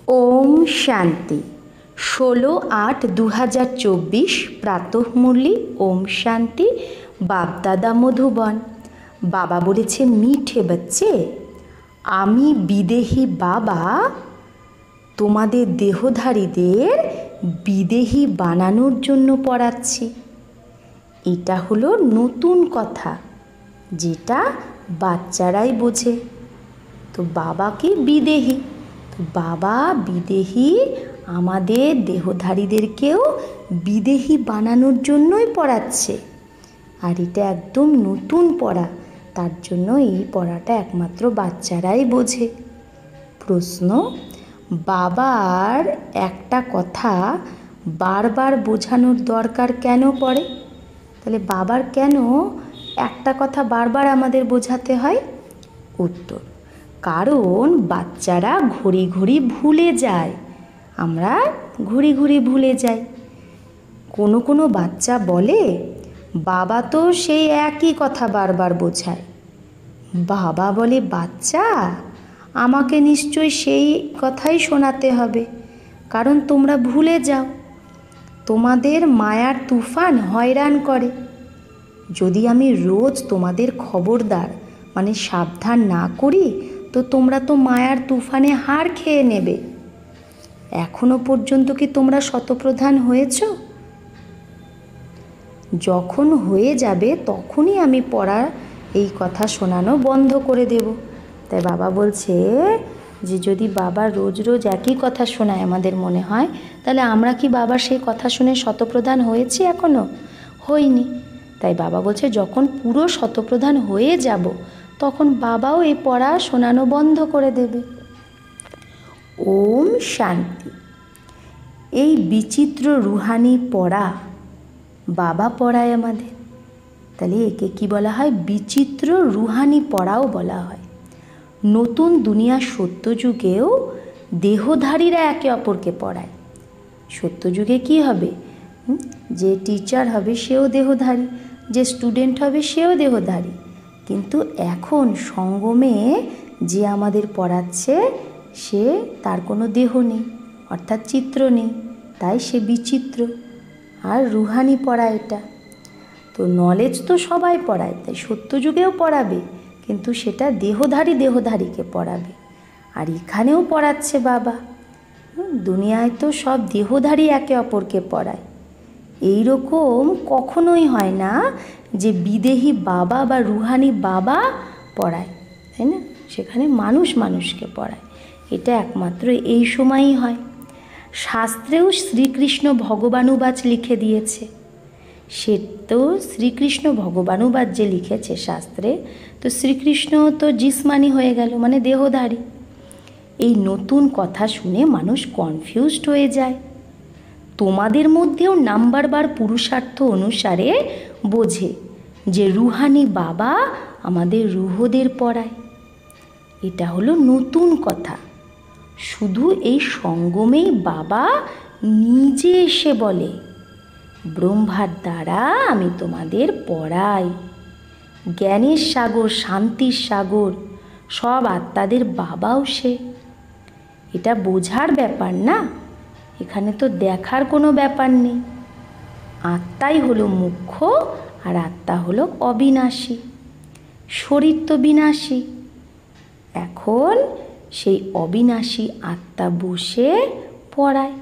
ওম শান্তি। 16/8/2024 প্রাতঃমুরলি। ওম শান্তি। বাপদাদা মধুবন। বাবা বলেছে, মিঠে বাচ্চে, আমি বিদেহী বাবা তোমাদের দেহধারীদের বিদেহী বানানোর জন্য পড়াচ্ছি। এটা হলো নতুন কথা, যেটা বাচ্চারাই বোঝে। তো বাবা কি বিদেহী, তো বাবা বিদেহী আমাদের দেহধারীদেরকেও বিদেহী বানানোর জন্যই পড়াচ্ছে। আর এটা একদম নতুন পড়া, তার জন্য এই পড়াটা একমাত্র বাচ্চারাই বোঝে। প্রশ্ন, বাবার একটা কথা বারবার বোঝানোর দরকার কেন পড়ে? তাহলে বাবার কেন একটা কথা বারবার আমাদের বোঝাতে হয়? উত্তর, কারণ বাচ্চারা ঘড়ি ঘড়ি ভুলে যায়। আমরা ঘড়ি ঘড়ি ভুলে যাই। কোনো কোনো বাচ্চা বলে, বাবা তো সেই একই কথা বারবার বোঝায়। বাবা বলে, বাচ্চা, আমাকে নিশ্চয়ই সেই কথাই শোনাতে হবে, কারণ তোমরা ভুলে যাও। তোমাদের মায়ার তুফান হয়রান করে। যদি আমি রোজ তোমাদের খবরদার মানে সাবধান না করি, তো তোমরা তো মায়ার তুফানে হার খেয়ে নেবে। এখনো পর্যন্ত কি তোমরা শতপ্রধান হয়েছ? যখন হয়ে যাবে তখনই আমি পড়া এই কথা শোনানো বন্ধ করে দেব। তাই বাবা বলছে যে যদি বাবা রোজ রোজ একই কথা শোনায় আমাদের মনে হয়, তাহলে আমরা কি বাবার সেই কথা শুনে শতপ্রধান হয়েছি? এখনো হইনি। তাই বাবা বলছে যখন পুরো শতপ্রধান হয়ে যাব, তখন বাবাও এই পড়া শোনানো বন্ধ করে দেবে। ওম শান্তি। এই বিচিত্র রুহানি পড়া বাবা পড়ায় আমাদের। তাহলে একে কি বলা হয়? বিচিত্র রুহানি পড়াও বলা হয়। নতুন দুনিয়া সত্যযুগেও দেহধারীরা একে অপরকে পড়ায়। সত্যযুগে কি হবে? যে টিচার হবে সেও দেহধারী, যে স্টুডেন্ট হবে সেও দেহধারী। কিন্তু এখন সঙ্গমে যে আমাদের পড়াচ্ছে সে তার কোনো দেহ নেই, অর্থাৎ চিত্র নেই, তাই সে বিচিত্র। আর রুহানি পড়া এটা। তো নলেজ তো সবাই পড়ায়, তাই সত্যযুগেও পড়াবে, কিন্তু সেটা দেহধারীকে পড়াবে। আর এখানেও পড়াচ্ছে বাবা। দুনিয়ায় তো সব দেহধারী একে অপরকে পড়ায়। এই রকম কখনোই হয় না যে বিদেহী বাবা বা রুহানি বাবা পড়ায়, তাই না? সেখানে মানুষ মানুষকে পড়ায়। এটা একমাত্র এই সময়ই হয়। শাস্ত্রেও শ্রীকৃষ্ণ ভগবানুবাচ লিখে দিয়েছে। সে তো শ্রীকৃষ্ণ ভগবানুবাচ যে লিখেছে শাস্ত্রে, তো শ্রীকৃষ্ণ তো জিসমানি হয়ে গেল, মানে দেহধারী। এই নতুন কথা শুনে মানুষ কনফিউজড হয়ে যায়। তোমাদের মধ্যেও নাম্বারবার পুরুষার্থ অনুসারে বোঝে যে রুহানি বাবা আমাদের রুহদের পড়ায়। এটা হলো নতুন কথা। শুধু এই সঙ্গমেই বাবা নিজে এসে বলে, ব্রহ্মার দ্বারা আমি তোমাদের পড়াই। জ্ঞানের সাগর, শান্তির সাগর, সব আত্মাদের বাবাও সে। এটা বোঝার ব্যাপার না, এখানে তো দেখার কোনো ব্যাপার নেই। আত্মাই হলো মুখ্য, আর আত্মা হলো অবিনাশী। শরীর তো বিনাশী। এখন সেই অবিনাশী আত্মা বসে পড়ায়।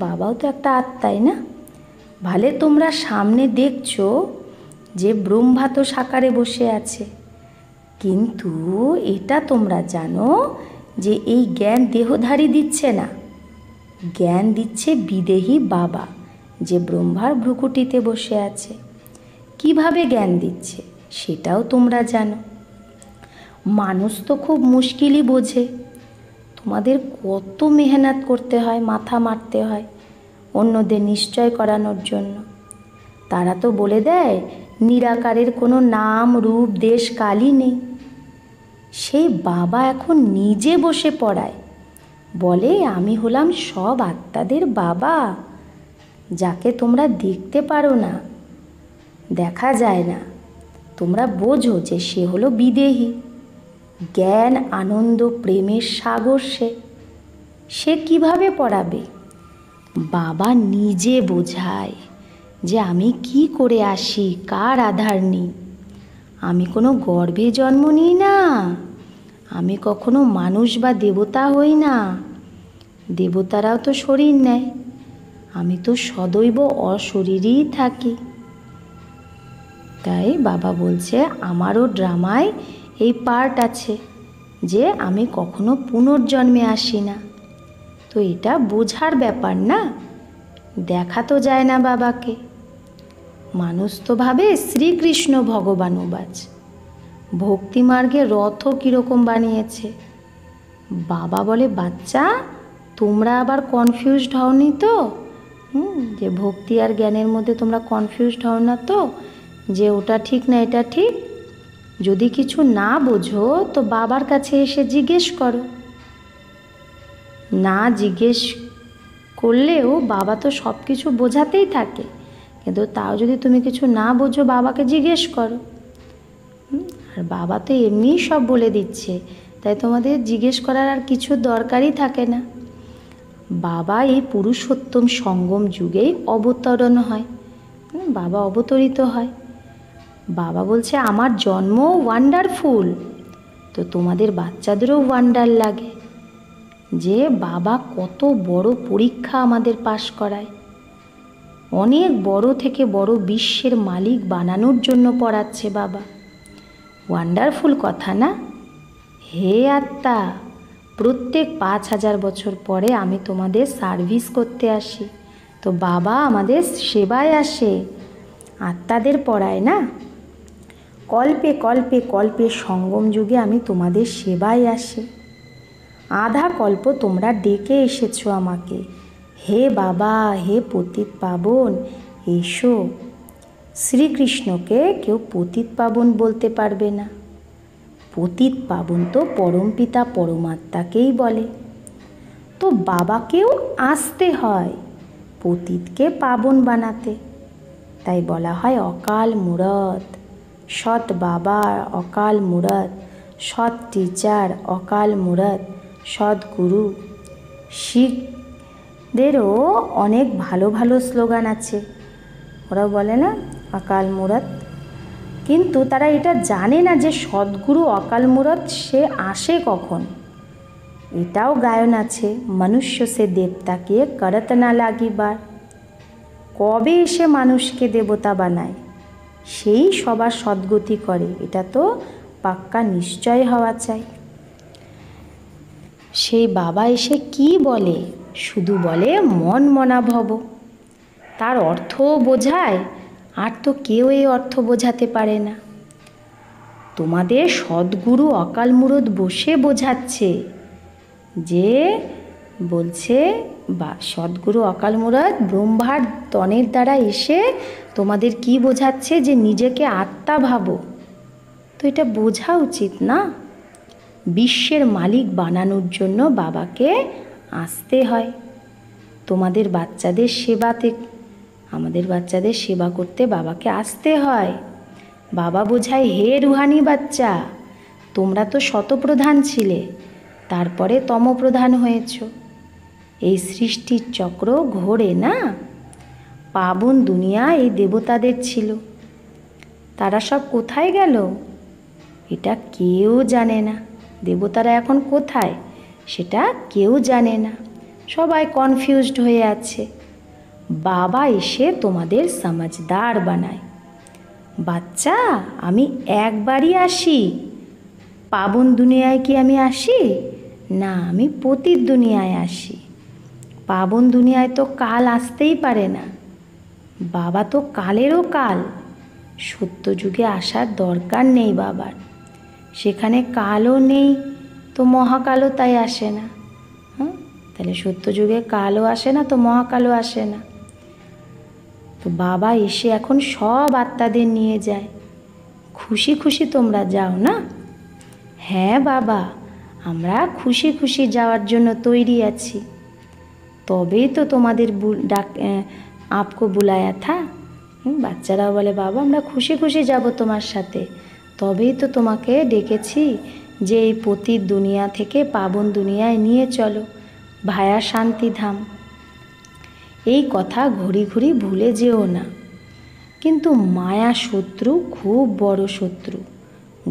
বাবাও তো একটা আত্মাই না? ভালে তোমরা সামনে দেখছো যে ব্রহ্মা তো সাকারে বসে আছে, কিন্তু এটা তোমরা জানো যে এই জ্ঞান দেহধারী দিচ্ছে না, জ্ঞান দিচ্ছে বিদেহী বাবা, যে ব্রহ্মার ভ্রুকুটিতে বসে আছে। কিভাবে জ্ঞান দিচ্ছে সেটাও তোমরা জানো। মানুষ তো খুব মুশকিলই বোঝে। তোমাদের কত মেহনত করতে হয়, মাথা মারতে হয় অন্যদের নিশ্চয় করানোর জন্য। তারা তো বলে দেয় নিরাকারের কোনো নাম রূপ দেশ কালই নেই। সেই বাবা এখন নিজে বসে পড়ায়, বলে আমি হলাম সব আত্মাদের বাবা, যাকে তোমরা দেখতে পারো না, দেখা যায় না। তোমরা বোঝো যে সে হলো বিদেহী। জ্ঞান, আনন্দ, প্রেমের সাগর সে। সে কিভাবে পড়াবে? বাবা নিজে বোঝায় যে আমি কি করে আসি, কার আধার নিই। আমি কোনো গর্ভে জন্ম নিই না, আমি কখনো মানুষ বা দেবতা হই না। দেবতারাও তো শরীর নেয়, আমি তো সদৈব অশরীরই থাকি। তাই বাবা বলছে আমারও ড্রামায় এই পার্ট আছে যে আমি কখনো পুনর্জন্মে আসি না। তো এটা বোঝার ব্যাপার না, দেখা তো যায় না বাবাকে। মানুষ তো ভাবে শ্রীকৃষ্ণ ভগবানুবাজ, ভক্তিমার্গে রথও কীরকম বানিয়েছে। বাবা বলে বাচ্চা তোমরা আবার কনফিউজড হওনি তো? যে ভক্তি আর জ্ঞানের মধ্যে তোমরা কনফিউজড হও না তো, যে ওটা ঠিক না এটা ঠিক? যদি কিছু না বোঝো তো বাবার কাছে এসে জিজ্ঞেস করো। না জিজ্ঞেস করলেও বাবা তো সব কিছু বোঝাতেই থাকে, কিন্তু তাও যদি তুমি কিছু না বোঝো বাবাকে জিজ্ঞেস করো। আর বাবা তো এমনিই সব বলে দিচ্ছে, তাই তোমাদের জিজ্ঞেস করার আর কিছু দরকারই থাকে না। বাবা এই পুরুষোত্তম সঙ্গম যুগেই অবতরণ হয়, বাবা অবতরিত হয়। বাবা বলছে আমার জন্ম ওয়ান্ডারফুল, তো তোমাদের বাচ্চাদেরও ওয়ান্ডার লাগে যে বাবা কত বড় পরীক্ষা আমাদের পাশ করায়। অনেক বড় থেকে বড় বিশ্বের মালিক বানানোর জন্য পড়াচ্ছে বাবা। ওয়ান্ডারফুল কথা না? হে আত্মা, প্রত্যেক 5000 বছর পরে আমি তোমাদের সার্ভিস করতে আসি, তো বাবা আমাদের সেবায় আসে, আত্মাদের পড়ায় না। কল্পে কল্পে কল্পে সঙ্গম যুগে আমি তোমাদের সেবায় আসি। আধা কল্প তোমরা ডেকে এসেছো আমাকে, হে বাবা, হে পতিত পাবন এসো। শ্রীকৃষ্ণকে কেউ পতিত পাবন বলতে পারবে না। পতিত পাবন তো পরমপিতা পরমাত্মাকেই বলে। তো বাবাকেও আসতে হয় পতিতকে পাবন বানাতে, তাই বলা হয় অকাল মূরত। সৎ বাবা অকাল মূরত, সৎ টিচার অকাল মূরত, সৎ গুরু। শিখদেরও অনেক ভালো ভালো স্লোগান আছে, ওরা বলে না অকাল মূরত, কিন্তু তারা এটা জানে না যে সদ্গুরু অকাল মূরত সে আসে কখন। এটাও গায়ন আছে, মনুষ্য সে দেবতাকে করত না লাগিবার। কবে এসে মানুষকে দেবতা বানায়, সেই সবার সদ্গতি করে, এটা তো পাক্কা নিশ্চয় হওয়া চাই। সেই বাবা এসে কি বলে? শুধু বলে মন মনা ভব। তার অর্থও বোঝায়, আর তো কেউ এই অর্থ বোঝাতে পারে না। তোমাদের সদ্গুরু অকাল মূরত বসে বোঝাচ্ছে, যে বলছে বা সদ্গুরু অকাল মূরত ব্রহ্মার তনের দ্বারা এসে তোমাদের কি বোঝাচ্ছে? যে নিজেকে আত্মা ভাবো। তো এটা বোঝা উচিত না? বিশ্বের মালিক বানানোর জন্য বাবাকে আসতে হয়। তোমাদের বাচ্চাদের সেবাতে, আমাদের বাচ্চাদের সেবা করতে বাবাকে আসতে হয়। বাবা বোঝায় হে রুহানি বাচ্চা, তোমরা তো শতপ্রধান ছিলে, তারপরে তমপ্রধান হয়েছ। এই সৃষ্টির চক্র ঘোরে না? পাবন দুনিয়া এই দেবতাদের ছিল, তারা সব কোথায় গেল এটা কেউ জানে না। দেবতারা এখন কোথায় সেটা কেউ জানে না, সবাই কনফিউজড হয়ে আছে। বাবা এসে তোমাদের সমঝদার বানায়। বাচ্চা আমি একবারই আসি, পাবন দুনিয়ায় কি আমি আসি না, আমি পতিত দুনিয়ায় আসি। পাবন দুনিয়ায় তো কাল আসতেই পারে না, বাবা তো কালেরও কাল। সত্য যুগে আসার দরকার নেই বাবার, সেখানে কালও নেই, তো মহাকালও তাই আসে না। তাহলে সত্য যুগে কালও আসে না, তো মহাকালও আসে না। তো বাবা এসে এখন সব আত্মাদের নিয়ে যায়, খুশি খুশি তোমরা যাও না? হ্যাঁ বাবা, আমরা খুশি খুশি যাওয়ার জন্য তৈরি আছি, তবেই তো তোমাদের ডাক আপকো বুলায়া থা। বাচ্চারা বলে বাবা আমরা খুশি খুশি যাব তোমার সাথে, তবেই তো তোমাকে ডেকেছি যে এই পতিত দুনিয়া থেকে পাবন দুনিয়ায় নিয়ে চলো, ভায়া শান্তিধাম। এই কথা ঘড়ি ঘড়ি ভুলে যেও না। কিন্তু মায়া শত্রু, খুব বড় শত্রু,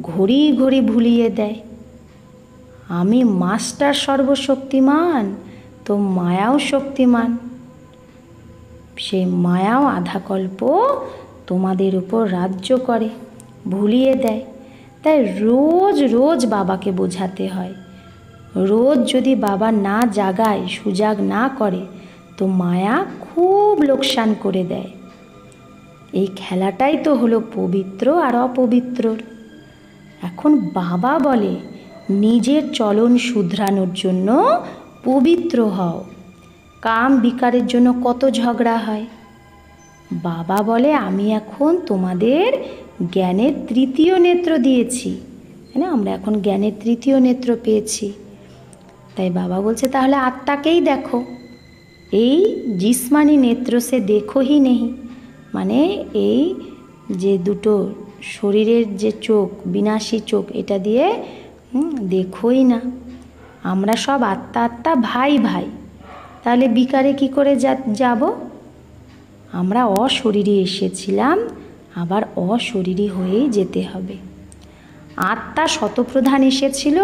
ঘড়ি ঘড়ি ভুলিয়ে দেয়। আমি মাস্টার সর্বশক্তিমান, তো মায়াও শক্তিমান। সে মায়াও আধাকল্প তোমাদের উপর রাজ্য করে, ভুলিয়ে দেয়। তাই রোজ রোজ বাবাকে বোঝাতে হয়। রোজ যদি বাবা না জাগায়, সুজাগ না করে, তো মায়া খুব লোকসান করে দেয়। এই খেলাটাই তো হলো পবিত্র আর অপবিত্রর। এখন বাবা বলে নিজের চলন শুধরানোর জন্য পবিত্র হও। কাম বিকারের জন্য কত ঝগড়া হয়। বাবা বলে আমি এখন তোমাদের জ্ঞানের তৃতীয় নেত্র দিয়েছি, তাই না? আমরা এখন জ্ঞানের তৃতীয় নেত্র পেয়েছি। তাই বাবা বলছে তাহলে আত্মাকেই দেখো। এই জিসমানি নেত্র সে দেখো হি নেই, মানে এই যে দুটো শরীরের যে চোখ, বিনাশী চোখ, এটা দিয়ে দেখোই না। আমরা সব আত্মা আত্মা, ভাই ভাই, তাহলে বিকারে কি করে যাব? আমরা অশরীরী এসেছিলাম, আবার অশরীরী হয়েই যেতে হবে। আত্মা শতপ্রধান এসেছিল,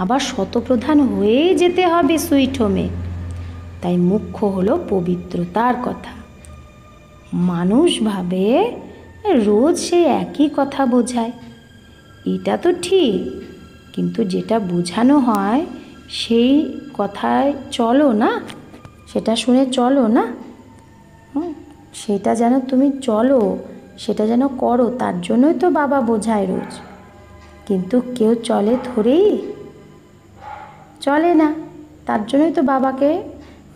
আবার শতপ্রধান হয়েই যেতে হবে সুইট হোমে। তাই মুখ্য হলো পবিত্রতার কথা। মানুষ ভাবে রোজ সে একই কথা বোঝায়, এটা তো ঠিক, কিন্তু যেটা বোঝানো হয় সেই কথায় চলো না, সেটা শুনে চলো না। সেটা যেন তুমি চলো, সেটা যেন করো, তার জন্যই তো বাবা বোঝায় রোজ। কিন্তু কেউ চলে থোড়েই, চলে না, তার জন্যই তো বাবাকে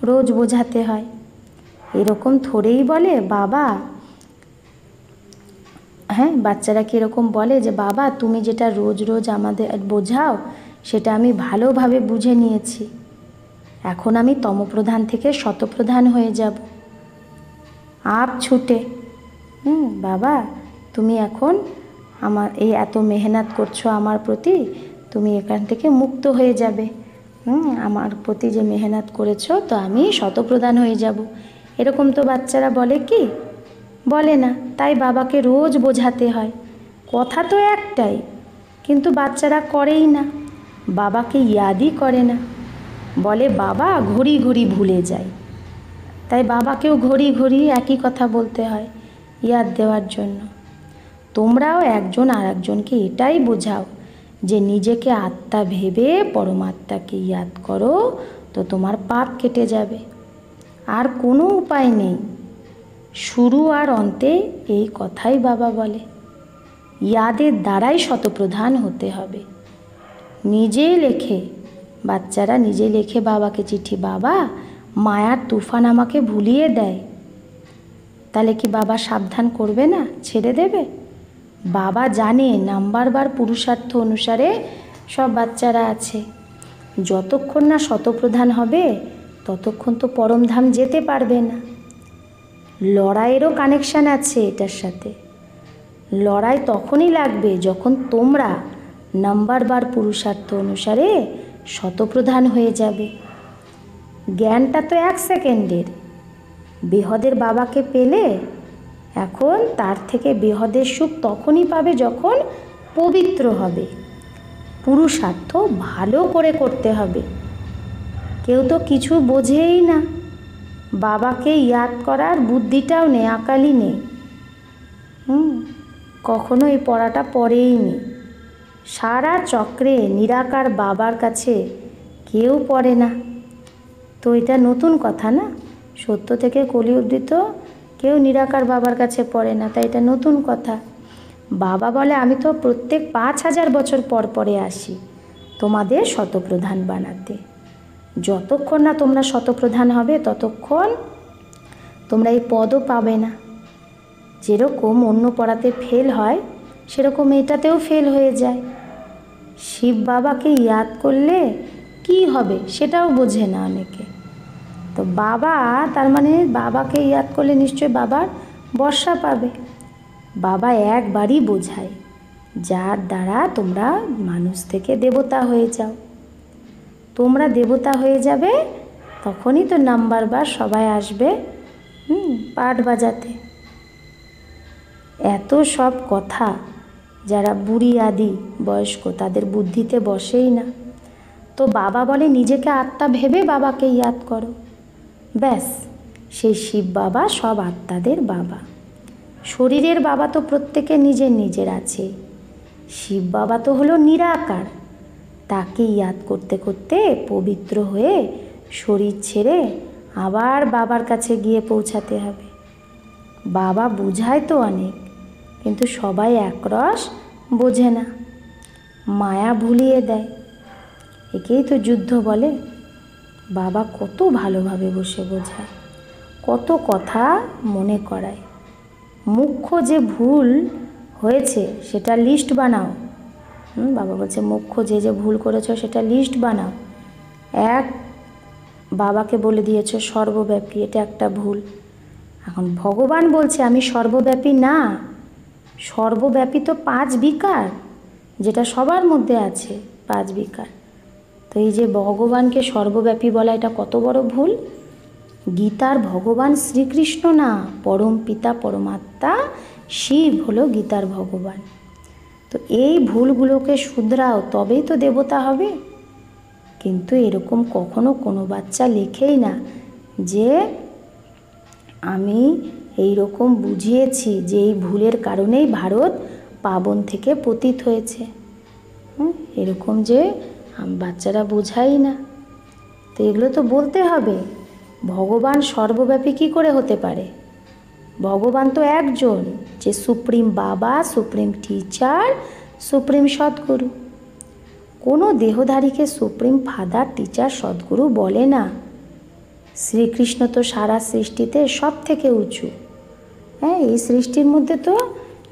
রোজ বোঝাতে হয়। এরকম থোড়েই বলে বাবা, হ্যাঁ, বাচ্চারা কীরকম বলে যে বাবা তুমি যেটা রোজ রোজ আমাদের বোঝাও সেটা আমি ভালোভাবে বুঝে নিয়েছি, এখন আমি তমপ্রধান থেকে শতপ্রধান হয়ে যাব। আপ ছুটে, বাবা তুমি এখন আমার এই এত মেহনত করছো আমার প্রতি, তুমি এখান থেকে মুক্ত হয়ে যাবে। আমার প্রতি যে মেহনত করেছো, তো আমি শতপ্রধান হয়ে যাব। এরকম তো বাচ্চারা বলে কি? বলে না। তাই বাবাকে রোজ বোঝাতে হয়। কথা তো একটাই, কিন্তু বাচ্চারা করেই না, বাবাকে ইয়াদই করে না। বলে বাবা ঘড়ি ঘড়ি ভুলে যায়। তাই বাবাকেও ঘড়ি ঘড়ি একই কথা বলতে হয় ইয়াদ দেওয়ার জন্য। তোমরাও একজন আর একজনকে এটাই বোঝাও যে নিজেকে আত্মা ভেবে পরমাত্মাকে ইয়াদ করো, তো তোমার পাপ কেটে যাবে। আর কোনো উপায় নেই। শুরু আর অন্তে এই কথাই বাবা বলে। ইয়াদের দ্বারাই শতপ্রধান হতে হবে। নিজে লেখে, বাচ্চারা নিজে লেখে বাবাকে চিঠি, বাবা মায়ার তুফান আমাকে ভুলিয়ে দেয়। তাহলে কি বাবা সাবধান করবে না, ছেড়ে দেবে? বাবা জানে নাম্বারবার পুরুষার্থ অনুসারে সব বাচ্চারা আছে। যতক্ষণ না শতপ্রধান হবে ততক্ষণ তো পরমধাম যেতে পারবে না। লড়াইয়েরও কানেকশান আছে এটার সাথে। লড়াই তখনই লাগবে যখন তোমরা নাম্বারবার পুরুষার্থ অনুসারে শতপ্রধান হয়ে যাবে। জ্ঞানটা তো 1 সেকেন্ডের। বেহদের বাবাকে পেলে এখন তার থেকে বেহদের সুখ তখনই পাবে যখন পবিত্র হবে। পুরুষার্থ ভালো করে করতে হবে। কেউ তো কিছু বোঝেই না, বাবাকে ইয়াদ করার বুদ্ধিটাও নেই, আকালই নেই। কখনো এই পড়াটা পড়েইনি। সারা চক্রে নিরাকার বাবার কাছে কেউ পড়ে না। তো এটা নতুন কথা না, সত্য থেকে কলি অবধি তো কেউ নিরাকার বাবার কাছে পড়ে না, তাই এটা নতুন কথা। বাবা বলে আমি তো প্রত্যেক 5000 বছর পর পরে আসি তোমাদের শতপ্রধান বানাতে। যতক্ষণ না তোমরা শতপ্রধান হবে ততক্ষণ তোমরা এই পদও পাবে না। যেরকম অন্য পড়াতে ফেল হয় সেরকম এটাতেও ফেল হয়ে যায়। শিব বাবাকে ইয়াদ করলে কি হবে সেটাও বোঝে না অনেকে। তো বাবা, তার মানে বাবাকে ইয়াদ করলে নিশ্চয় বাবার বর্ষা পাবে। বাবা একবারই বোঝায়, যার দ্বারা তোমরা মানুষ থেকে দেবতা হয়ে যাও। তোমরা দেবতা হয়ে যাবে তখনই তো নাম্বারবার সবাই আসবে পাঠ বাজাতে। এত সব কথা যারা বুড়ি আদি বয়স্ক তাদের বুদ্ধিতে বসেই না। তো বাবা বলে নিজেকে আত্মা ভেবে বাবাকে ইয়াদ করো, ব্যাস সেই শিব বাবা সব আত্মাদের বাবা। শরীরের বাবা তো প্রত্যেকে নিজের নিজের আছে, শিব বাবা তো হলো নিরাকার, তাকে ইয়াদ করতে করতে পবিত্র হয়ে শরীর ছেড়ে আবার বাবার কাছে গিয়ে পৌঁছাতে হবে। বাবা বুঝায় তো অনেক, কিন্তু সবাই একরস বোঝে না, মায়া ভুলিয়ে দেয়। একেই তো যুদ্ধ বলে। বাবা কত ভালোভাবে বসে বোঝায়, কত কথা মনে করায়। মুখ্য যে ভুল হয়েছে সেটা লিস্ট বানাও। বাবা বলছে মুখ্য যে ভুল করেছ সেটা লিস্ট বানাও। এক বাবাকে বলে দিয়েছ সর্বব্যাপী, এটা একটা ভুল। এখন ভগবান বলছে আমি সর্বব্যাপী না, সর্বব্যাপী তো 5 বিকার, যেটা সবার মধ্যে আছে 5 বিকার। তো এই যে ভগবানকে সর্বব্যাপী বলা, এটা কত বড় ভুল। গীতার ভগবান শ্রীকৃষ্ণ না, পরম পিতা পরমাত্মা শিব হলো গীতার ভগবান। তো এই ভুলগুলোকে শুধরাও, তবেই তো দেবতা হবে। কিন্তু এরকম কখনো কোনো বাচ্চা লেখেই না যে আমি এই রকম বুঝিয়েছি যে এই ভুলের কারণেই ভারত পাবন থেকে পতিত হয়েছে। এরকম যে বাচ্চারা বোঝাই না। তো এগুলো তো বলতে হবে। ভগবান সর্বব্যাপী কী করে হতে পারে? ভগবান তো একজন, যে সুপ্রিম বাবা, সুপ্রিম টিচার, সুপ্রিম সদ্গুরু। কোনো দেহধারীকে সুপ্রিম ফাদার, টিচার, সদ্গুরু বলে না। শ্রীকৃষ্ণ তো সারা সৃষ্টিতে সব থেকে উঁচু। হ্যাঁ, এই সৃষ্টির মধ্যে তো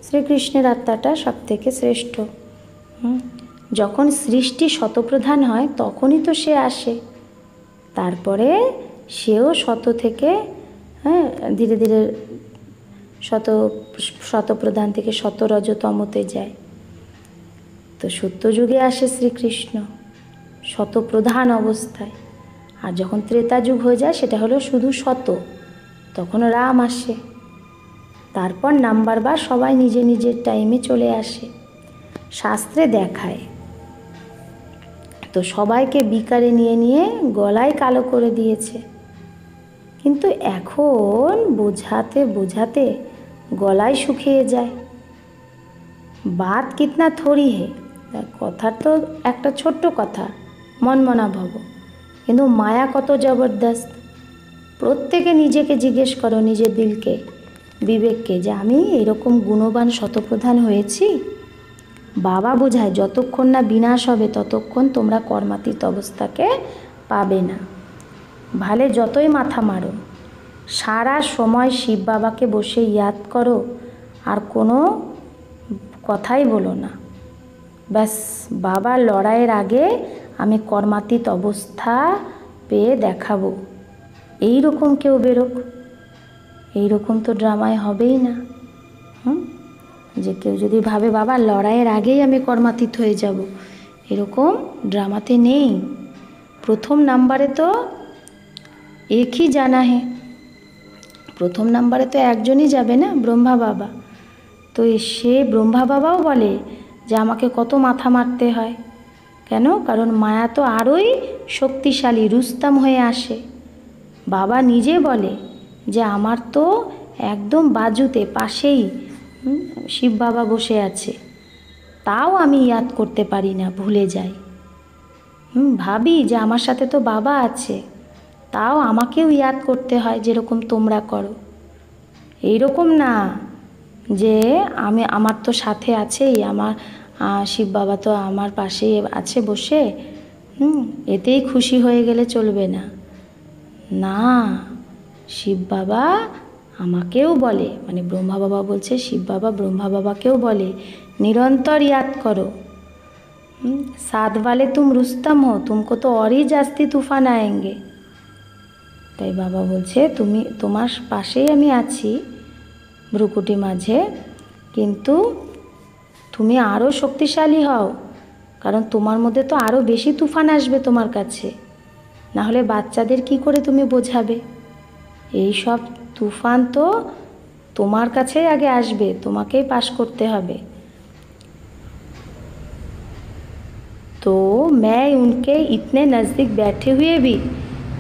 শ্রীকৃষ্ণের আত্মাটা সব থেকে শ্রেষ্ঠ। যখন সৃষ্টি শতপ্রধান হয় তখনই তো সে আসে, তারপরে সেও শত থেকে ধীরে ধীরে শতপ্রধান থেকে শতরজতমতে যায়। তো সত্যযুগে আসে শ্রীকৃষ্ণ শতপ্রধান অবস্থায়, আর যখন ত্রেতা যুগ হয়ে যায় সেটা হলো শুধু শত, তখন রাম আসে। তারপর নাম্বারবার সবাই নিজের নিজের টাইমে চলে আসে। শাস্ত্রে দেখায় তো সবাইকে বিকারে নিয়ে নিয়ে গলায় কালো করে দিয়েছে। কিন্তু এখন বোঝাতে বোঝাতে গলায় শুকিয়ে যায়। বাত কিতনা থোড়ি হে, কথার তো একটা ছোট্ট কথা, মনমনা ভব, কিন্তু মায়া কত জবরদস্ত। প্রত্যেকে নিজেকে জিজ্ঞেস করো, নিজের দিলকে, বিবেককে, যে আমি এরকম গুণবান শতপ্রধান হয়েছি? বাবা বোঝায় যতক্ষণ না বিনাশ হবে ততক্ষণ তোমরা কর্মাতীত অবস্থাকে পাবে না। ভালে যতই মাথা মারো, সারা সময় শিব বাবাকে বসে ইয়াদ করো, আর কোনো কথাই বলো না। ব্যাস বাবার লড়াইয়ের আগে আমি কর্মাতীত অবস্থা পেয়ে দেখাবো, এই রকম কেউ বেরোক। এই রকম তো ড্রামায় হবেই না। যে কেউ যদি ভাবে বাবা লড়াইয়ের আগেই আমি কর্মাতীত হয়ে যাব, এরকম ড্রামাতে নেই। প্রথম নাম্বারে তো একই জানা হে, প্রথম নাম্বারে তো একজনই যাবে না, ব্রহ্মা বাবা। তো সে ব্রহ্মা বাবাও বলে যে আমাকে কত মাথা মারতে হয়। কেন? কারণ মায়া তো আরোই শক্তিশালী, রুস্তাম হয়ে আসে। বাবা নিজে বলে যে আমার তো একদম বাজুতে পাশেই শিব বাবা বসে আছে, তাও আমি ইয়াদ করতে পারি না, ভুলে যাই। ভাবি যে আমার সাথে তো বাবা আছে, তাও আমাকেও ইয়াদ করতে হয় যেরকম তোমরা করো। এইরকম না যে আমার তো সাথে আছেই, আমার শিব বাবা তো আমার পাশেই আছে বসে, এতেই খুশি হয়ে গেলে চলবে না। না, শিব বাবা আমাকেও বলে, মানে ব্রহ্মা বাবা বলছে শিব বাবা ব্রহ্মা বাবাকেও বলে নিরন্তর ইয়াদ করো। साथ वाले तुम रुस्तम हो, तुमको तो और ही जास्ती तूफान आएंगे। তাই বাবা বলছে তুমি, তোমার পাশেই আমি আছি ভ্রুকুটি মাঝে, কিন্তু তুমি আরও শক্তিশালী হও, কারণ তোমার মধ্যে তো আরও বেশি তুফান আসবে তোমার কাছে। না হলে বাচ্চাদের কি করে তুমি বোঝাবে? এই সব তুফান তো তোমার কাছেই আগে আসবে, তোমাকেই পাস করতে হবে। তো मैं उनके इतने नज़दीक बैठे हुए भी,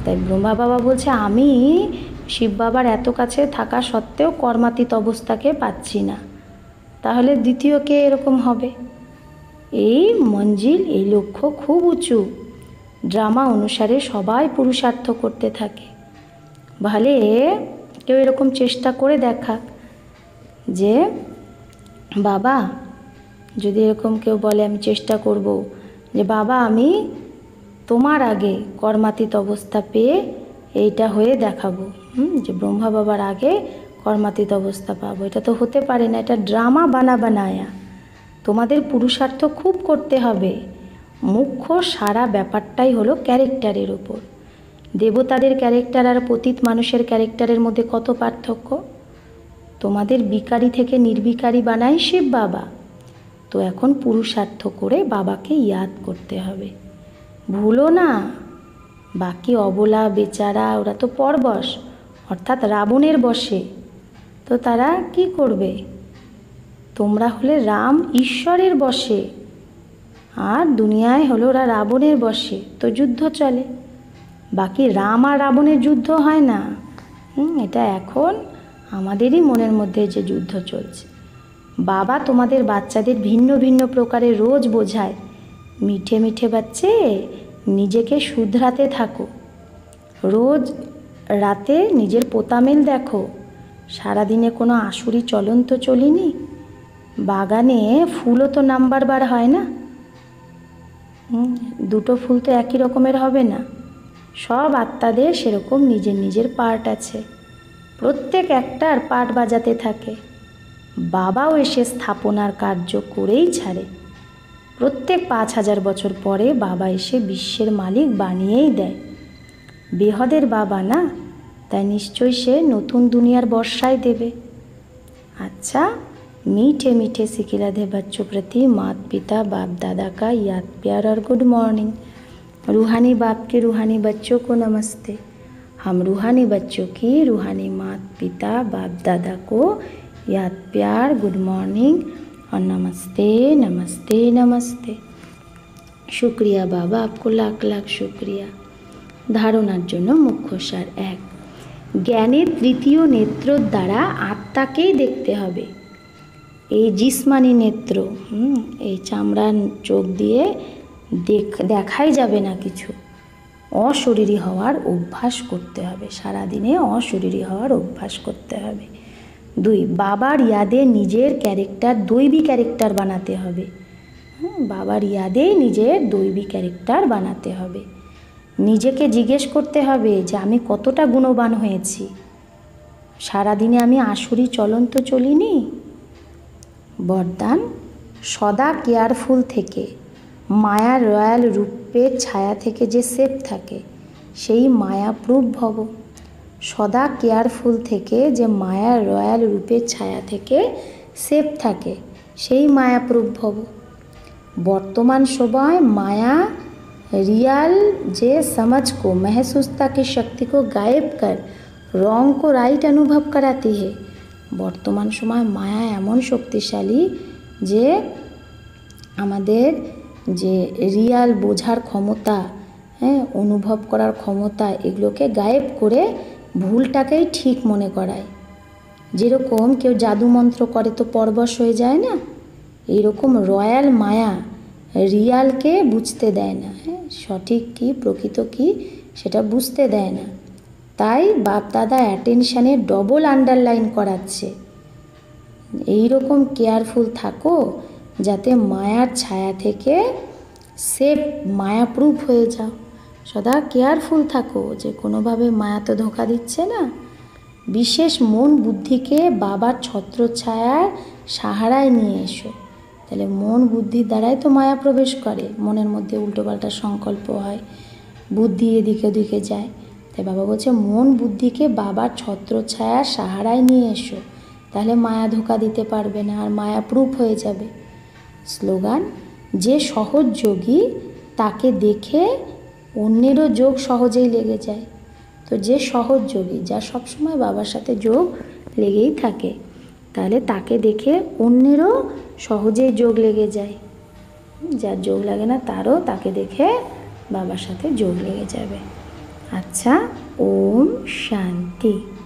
তাই ব্রহ্মা বাবা বলছে আমি শিব বাবার এত কাছে থাকা সত্ত্বেও কর্মাতীত অবস্থাকে পাচ্ছি না, তাহলে দ্বিতীয় কে এরকম হবে? এই মঞ্জিল, এই লক্ষ্য খুব উঁচু। ড্রামা অনুসারে সবাই পুরুষার্থ করতে থাকে। ভালে কেউ এরকম চেষ্টা করে দেখাক যে বাবা, যদি এরকম কেউ বলে আমি চেষ্টা করব যে বাবা আমি তোমার আগে কর্মাতীত অবস্থা পেয়ে এইটা হয়ে দেখাবো, যে ব্রহ্মা বাবার আগে কর্মাতীত অবস্থা পাবো, এটা তো হতে পারে না, এটা ড্রামা বানায়া। তোমাদের পুরুষার্থ খুব করতে হবে। মুখ্য সারা ব্যাপারটাই হলো ক্যারেক্টারের ওপর। দেবতাদের ক্যারেক্টার আর পতিত মানুষের ক্যারেক্টারের মধ্যে কত পার্থক্য। তোমাদের বিকারি থেকে নির্বিকারী বানাই শিব বাবা। তো এখন পুরুষার্থ করে বাবাকে ইয়াদ করতে হবে, ভুলো না। বাকি অবলা বেচারা ওরা তো পরবশ, অর্থাৎ রাবণের বশে। তো তারা কি করবে? তোমরা হলে রাম ঈশ্বরের বশে, আর দুনিয়ায় হলো ওরা রাবণের বশে। তো যুদ্ধ চলে, বাকি রাম আর রাবণের যুদ্ধ হয় না। এটা এখন আমাদেরই মনের মধ্যে যে যুদ্ধ চলছে। বাবা তোমাদের বাচ্চাদের ভিন্ন ভিন্ন প্রকারে রোজ বোঝায়, মিঠে মিঠে বাচ্চে নিজেকে শুধরাতে থাকো। রোজ রাতে নিজের পোতামেল দেখো। সারাদিনে কোনো আসুরি চলন তো চলিনি। বাগানে ফুলও তো নাম্বার বার হয় না। দুটো ফুল তো একই রকমের হবে না। সব আত্মাদের সেরকম নিজের নিজের পার্ট আছে, প্রত্যেক একটার পার্ট বাজাতে থাকে। বাবাও এসে স্থাপনার কার্য করেই ছাড়ে। প্রত্যেক 5000 বছর পরে বাবা এসে বিশ্বের মালিক বানিয়েই দেয়। বেহদের বাবা না, তাই নিশ্চয়ই সে নতুন দুনিয়ার বর্ষায় দেবে। अच्छा, मीठे मीठे सिकिलाधे बच्चों प्रति माता पिता बाप दादा का याद प्यार और गुड मॉर्निंग। रूहानी बाप के रूहानी बच्चों को नमस्ते। हम रूहानी बच्चों की रूहानी माता पिता बाप दादा को याद प्यार गुड मॉर्निंग और नमस्ते नमस्ते नमस्ते। शुक्रिया बाबा, आपको लाख लाख शुक्रिया। धारणार जन्य मुख्य सार एक, জ্ঞানের তৃতীয় নেত্র দ্বারা আত্মাকেই দেখতে হবে। এই জিসমানি নেত্র, এই চামড়ার চোখ দিয়ে দেখাই যাবে না কিছু। অশরীরী হওয়ার অভ্যাস করতে হবে, সারাদিনে অশরীরী হওয়ার অভ্যাস করতে হবে। 2, বাবার ইয়াদে নিজের ক্যারেক্টার দৈবী ক্যারেক্টার বানাতে হবে। বাবার ইয়াদে নিজের দৈবী ক্যারেক্টার বানাতে হবে। নিজেকে জিজ্ঞেস করতে হবে যে আমি কতটা গুণবান হয়েছি। সারাদিনে আমি আসুরি চলন তো চলিনি। বরদান, সদা কেয়ারফুল থেকে মায়ার রয়্যাল রূপের ছায়া থেকে যে সেফ থাকে সেই মায়াপ্রুভ ভব। সদা কেয়ারফুল থেকে যে মায়ার রয়্যাল রূপের ছায়া থেকে সেফ থাকে সেই মায়াপ্রুভ ভব। বর্তমান সময় মায়া रियल जे समझ को महसूसता की शक्ति को गायब कर रंग को राइट अनुभव कराती है। बर्तमान समय माया एमन शक्तिशाली जे आमादेर जे रियल बोझार क्षमता, अनुभव करार क्षमता एगुलोके गायब करे भूलटाकेई ठीक मने कराय। जेरकम केउ जादू मंत्र करे तो परबश हये जाय ना, एई रकम रय्याल माया रियालके बुझते देय ना, सठिक कि प्रकृत कि सेटा बुझते देय ना। ताई बाप दादा अटेंशने डबल आंडारलाइन कराচ্ছে। এই রকম কেয়ারফুল থাকো যাতে মায়ার ছায়া থেকে সেফ মায়াপ্রুফ হয়ে যাও। সদা কেয়ারফুল থাকো যে কোনোভাবে মায়া তো ধোঁকা দিচ্ছে না। বিশেষ মন বুদ্ধিকে বাবার ছত্রছায়ার সাহারায় নিয়ে এসো। তাহলে মন বুদ্ধির দ্বারাই তো মায়া প্রবেশ করে। মনের মধ্যে উল্টোপাল্টা সংকল্প হয়, বুদ্ধি এদিকে ওদিকে যায়। তাই বাবা বলছে মন বুদ্ধিকে বাবার ছত্রছায়ার সাহারায় নিয়ে এসো, তাহলে মায়া ধোঁকা দিতে পারবে না আর মায়া প্রুফ হয়ে যাবে। স্লোগান, যে সহজ যোগী তাকে দেখে অন্যেরও যোগ সহজেই লেগে যায়। তো যে সহজ যোগী, যার সবসময় বাবার সাথে যোগ লেগেই থাকে, তাহলে তাকে দেখে অন্যেরও সহজেই যোগ লেগে যায়। যার যোগ লাগে না তারও তাকে দেখে বাবার সাথে যোগ লেগে যাবে। আচ্ছা, ওম শান্তি।